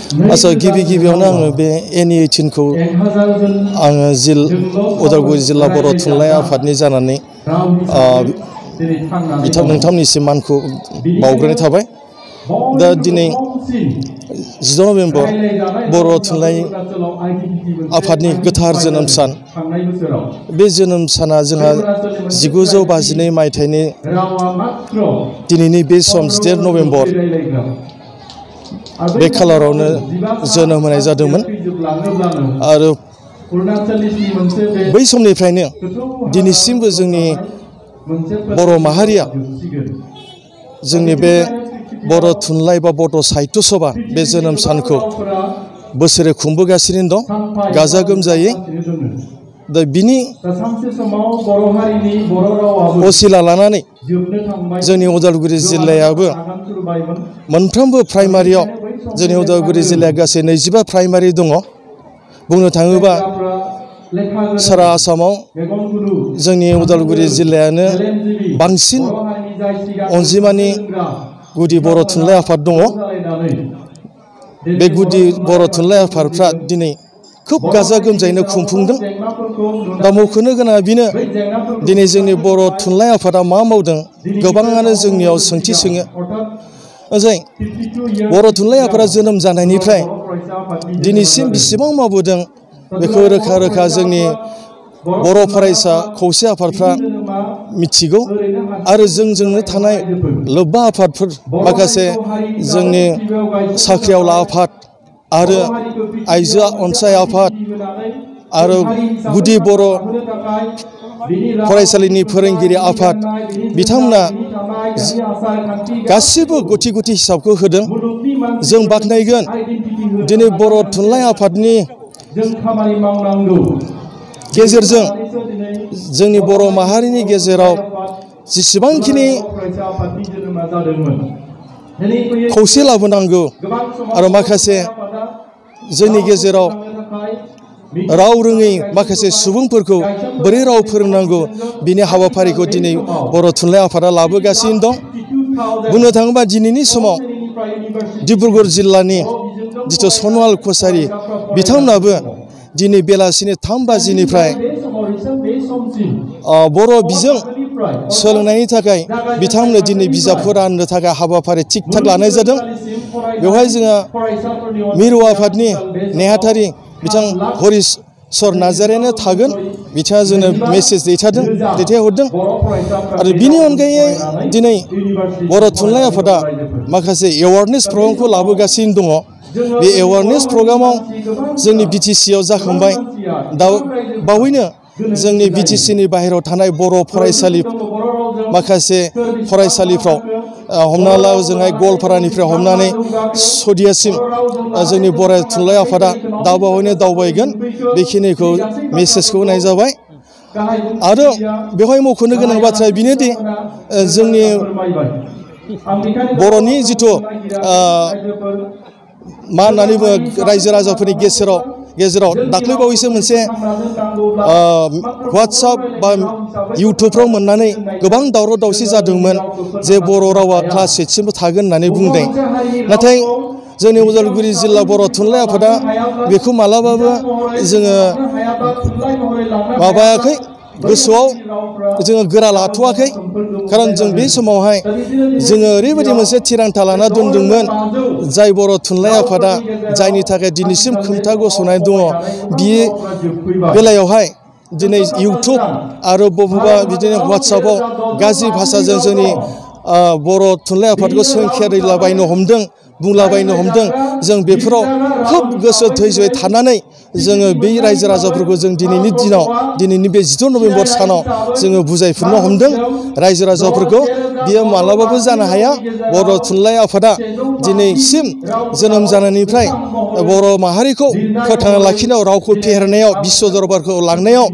आसा गिबियावनो आङो बे NE18 खौ आङो उदालगुरि जिल्ला बर' थुनलाइ आफादनि जानानै नोंथांनिसिम मानखौ बावग्रोनाय थाबाय। दा दिनै 10 नभेम्बर बर' थुनलाइ आफादनि गोथार जोनोम सान। बे जोनोम साना जोंहा 1952 मायथाइनि दिनैनि बे सम 10 नभेम्बर बे खालारावनो जोनोम होनाय जादोंमोन आरो बै समनिफ्रायनो दिनैसिमबो जोंनि बर' माहारिया जोंनि बे बर' थुनलाइ बा बर' साहित्य सभा बे जोनोम सानखौ बोसोरै खुंबोगासिनो दं गाजा गोमजायै। दा बिनि असिला लानानै जोंनि उदालगुरि जिल्लायाबो मोनफ्रोमबो प्राइमारियाव जोंनि उदालगुरि जिल्लाया गासै 25 प्राइमारि दङ। बुंनो थाङोबा सारा आसामाव जोंनि उदालगुरि जिल्लायानो बांसिन अनजिमानि गुदि बर' थुनलाइ आफाद दङ। बे गुदि बर' थुनलाइ आफादफ्रा दिनै खोब गाजा गोमजायैनो खुंफुंदों। दा मख'नो गोनाङा बेनो दिनै जोंनि बर' थुनलाइ आफादा मा मावदों गोबाङानो जोंनियाव सोंथि सोङो। ओजों बर' थुनलाइ आफादा जोनोम जानायनिफ्राय दिनैसिम बेसेबां मावबोदों बेखौ रोखा रोखा जोंनि बर' फरायसा खौसे आफादफ्रा मिथिगौ आरो जोंजोंनो थानाय लोब्बा आफादफोर माखासे जोंनि साख्रिआवला आफाद आरो आइजो अनसाय आफाद आरो गुदि बर' फरायसालिनि फोरोंगिरि आफाद बिथांमोना गासिबो गथि गथि हिसाबखौ होदों। जों बाख्नायगोन दिनै बर' थुनलाइ आफादनि गेजेरजों जोंनि बर' माहारिनि गेजेराव जेसेबांखिनि खौसे लाबोनांगौ आरो माखासे जोंनि गेजेराव राव रोङै माखासे सुबुंफोरखौ बोरै राव फोरोंनांगौ बिनि हाबाफारिखौ दिनै बर' थुनलाइ आफादा लाबोगासिनो दं। बुंनो थाङोबा दिनैनि समाव डिब्रुगड़ जिल्लानि जिथु सनवाल कसारि बिथांमोनाबो दिनै बेलासिनि 3 बाजिनिफ्राय बर' बिजों सोलोंनायनि थाखाय बिथांमोननो दिनै बिजाबफोर राननो थाखाय हाबाफारि थिग थाक लानाय जादों। बेवहाय जोंहा मिरु आफादनि नेहाथारि बिथां हरिस्वर नार्जारियानो थागोन। बिथाङा जोंनो मेसेज दैथायहरदों आरो बिनि अनगायै दिनै बर' थुनलाइ आफादा माखासे एवारनेस प्रग्रामखौ लाबोगासिनो दङ। बे एवारनेस प्रग्रामाव जोंनि BTCआव जाखांबाय। दा बावैनो जोंनि BTCनि बाहेरायाव थानाय बर' फरायसालि माखासे फरायसालिफ्राव हमना ला ओजोंहाय गवालपारानिफ्राय हमनानै सदियासिम जोंनि बर' थुनलाइ आफादा दा बावैनो दावबायगोन। बेखिनिखौ मेसेजखौ होनाय जाबाय। आरो बेवहाय मख'नो गोनां बाथ्राया बेनोदि जोंनि बर'नि जिथु मा होननानै बुङो रायजो राजाफोरनि गेजेराव दाख्लैबावैसो मोनसे WhatsApp बा इउटुबफ्राव मोननानै गोबां दावराव दावसि जादोंमोन जे बर' रावा क्लास 8 सिमबो थागोन होननानै बुंदों। नाथाय जोंनि उदालगुरि जिल्ला बर' थुनलाइ आफादा बेखौ मालाबाबो जोङो माबायाखै, गोसोआव जोङो गोरा लाथ'वाखै। खारन जों बे समावहाय जोङो ओरैबायदि मोनसे थिरांथा लाना दोनदोंमोन जाय बर' थुनलाइ आफादा जायनि थाखाय दिनैसिम खोमथा गसंनानै दङ बे बेलायावहाय दिनै इउटुब आरो बबेबा बिदिनो WhatsAppआव गाज्रि भाषाजों जोंनि बर' थुनलाइ आफादखौ सोंखारिलाबायनो हमदों, बुंलाबायनो हमदों। जों बेफोराव खोब गोसो धैर्ययै थानानै जोङो बै रायजो राजाफोरखौ जों दिनैनि दिनाव दिनैनि बे 10 नभेम्बर सानाव जोङो बुजायफिननो हमदों रायजो राजाफोरखौ। बियो मालाबाबो जानो हाया। बर' थुनलाइ आफादा दिनैसिम जोनोम जानायनिफ्राय बर' माहारिखौ फोथांना लाखिनायाव, रावखौ फेहेरनायाव, बिश्व दरबारखौ लांनायाव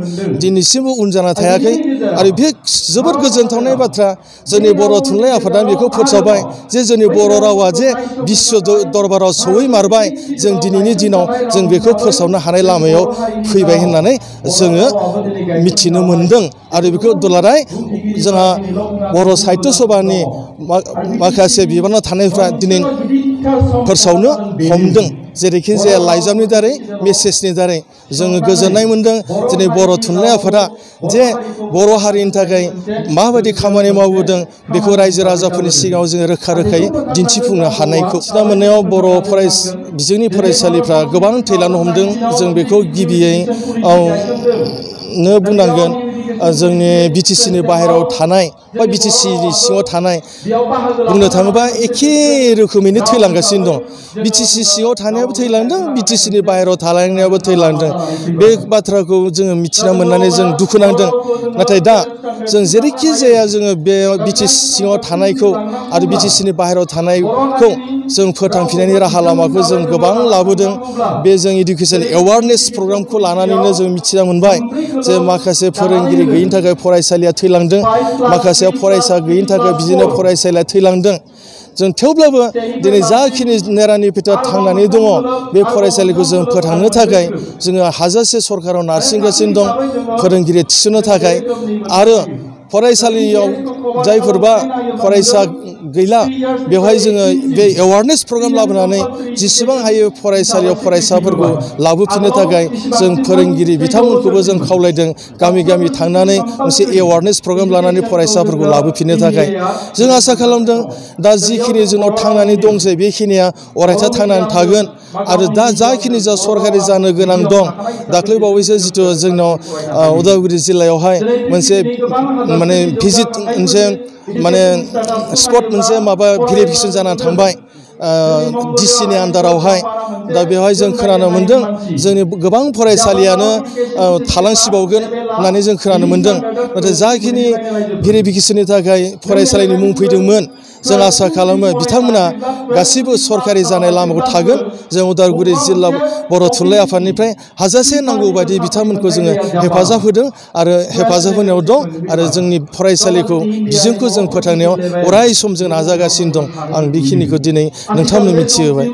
दिनैसिमबो उन जाना थायाखै। आरो बे जोबोद गोजोनथावनाय बाथ्रा जोंनि बर' थुनलाइ आफादा बेखौ फोसावबाय जे जोंनि बर' रावा जे बिश्व दरबाराव सौहैमारबाय। जों दिनैनि दिनाव जों बेखौ फोसावनो हानाय लामायाव फैबाय होननानै जोङो मिथिनो मोनदों। आरो बेखौ दुलाराय जोंहा बर' साहित्य सभानि माखासे बिबानाव थानायफ्रा दिनै फोसावनो हमदों। जेरैखि जाया लाइजामनि दारै मेसेजनि दारै जोङो गोजोननाय मोन्दों दिनै बर' थुनलाइ आफादा जे बर' हारिनि थाखाय माबायदि खामानि मावबोदों बेखौ रायजो राजाफोरनि सिगाङाव जोङो रोखा रोखायै दिन्थिफुंनो हानायखौ थिना मोननायाव बर' बिजोंनि फरायसालिफ्रा गोबां थैलांनो हमदों जों बेखौ गिबियै बुंनांगोन जोंनि बिटिसिनि बाहेरायाव थानाय बा बिटिसिनि सिङाव थानाय बुंनो थाङोबा एखे रोखोमैनो थैलांगासिनो दं बिटिसि सिङाव थानायाबो थैलांदों बिटिसिनि बाहेरायाव थालांनायाबो थैलांदों बे बाथ्राखौ जोङो मिथिना मोननानै जों दुखु नांदों नाथाय दा जों जेरैखि जाया जोङो बे बिटिसि सिङाव थानायखौ आरो बिटिसिनि बाहेरायाव थानायखौ जों फोथांफिननायनि राहा लामाखौ जों गोबां लाबोदों बे जों इडुकेसन एवारनेस प्रग्रामखौ लानानैनो जों मिथिना मोनबाय जे माखासे फोरोंगिरि गैयिनि थाखाय फरायसालिया थैलांदों माखासे फरायसा गैयिनि थाखाय बिदिनो फरायसालिया थैलांदों जों थेवब्लाबो दिनै जाखिनि नेरानि पेटा थांनानै दङ बे फरायसालिखौ जों फोथांनो थाखाय जोङो हाजासे सरकाराव नारसिनगासिनो दं फोरोंगिरि थिसननो थाखाय आरो फरायसालियाव जायफोरबा फरायसा गैला बेवहाय जोङो बे एवारनेस प्रग्राम लाबोनानै जेसेबां हायो फरायसालियाव फरायसाफोरखौ लाबोफिननो थाखाय जों फोरोंगिरि बिथांमोनखौबो जों खावलायदों गामि गामि थांनानै मोनसे एवारनेस प्रग्राम लानानै फरायसाफोरखौ लाबोफिननो थाखाय जों आसा खालामदों दा जिखिनि जोंनाव थांनानै दंसै बेखिनिया अरायथा थांनानै थागोन आरो दा जाखिनि जा सरकारि जानो गोनां दं दाख्लै बावैसो जिथु जोंनाव उदालगुरि जिल्लायावहाय मोनसे माने भिजिट मोनसे माने स्पट मोनसे माबा भेरिफिकेसन जानानै थांबाय डिसिनि आन्दारावहाय दा बेवहाय जों खोनानो मोन्दों जोंनि गोबां फरायसालियानो थालांसिबावगोन होननानै जों खोनानो मोन्दों नाथाय जाखिनि भेरिफिकेसननि थाखाय फरायसालिनि मुं फैदोंमोन जों आसा खालामो बिथांमोना गासैबो सरकारि जानाय लामाखौ थागोन जों उदालगुरि जिल्ला बर' थुनलाइ आफादनिफ्राय हाजासे नांगौ बायदि बिथांमोनखौ जोङो हेफाजाब होदों आरो हेफाजाब होनायाव दं आरो जोंनि फरायसालिखौ बिजोंखौ जों फोथांनायाव अराय सम जों नाजागासिनो दं आं बेखिनिखौ दिनै नोंथांमोननो मिथिहोबाय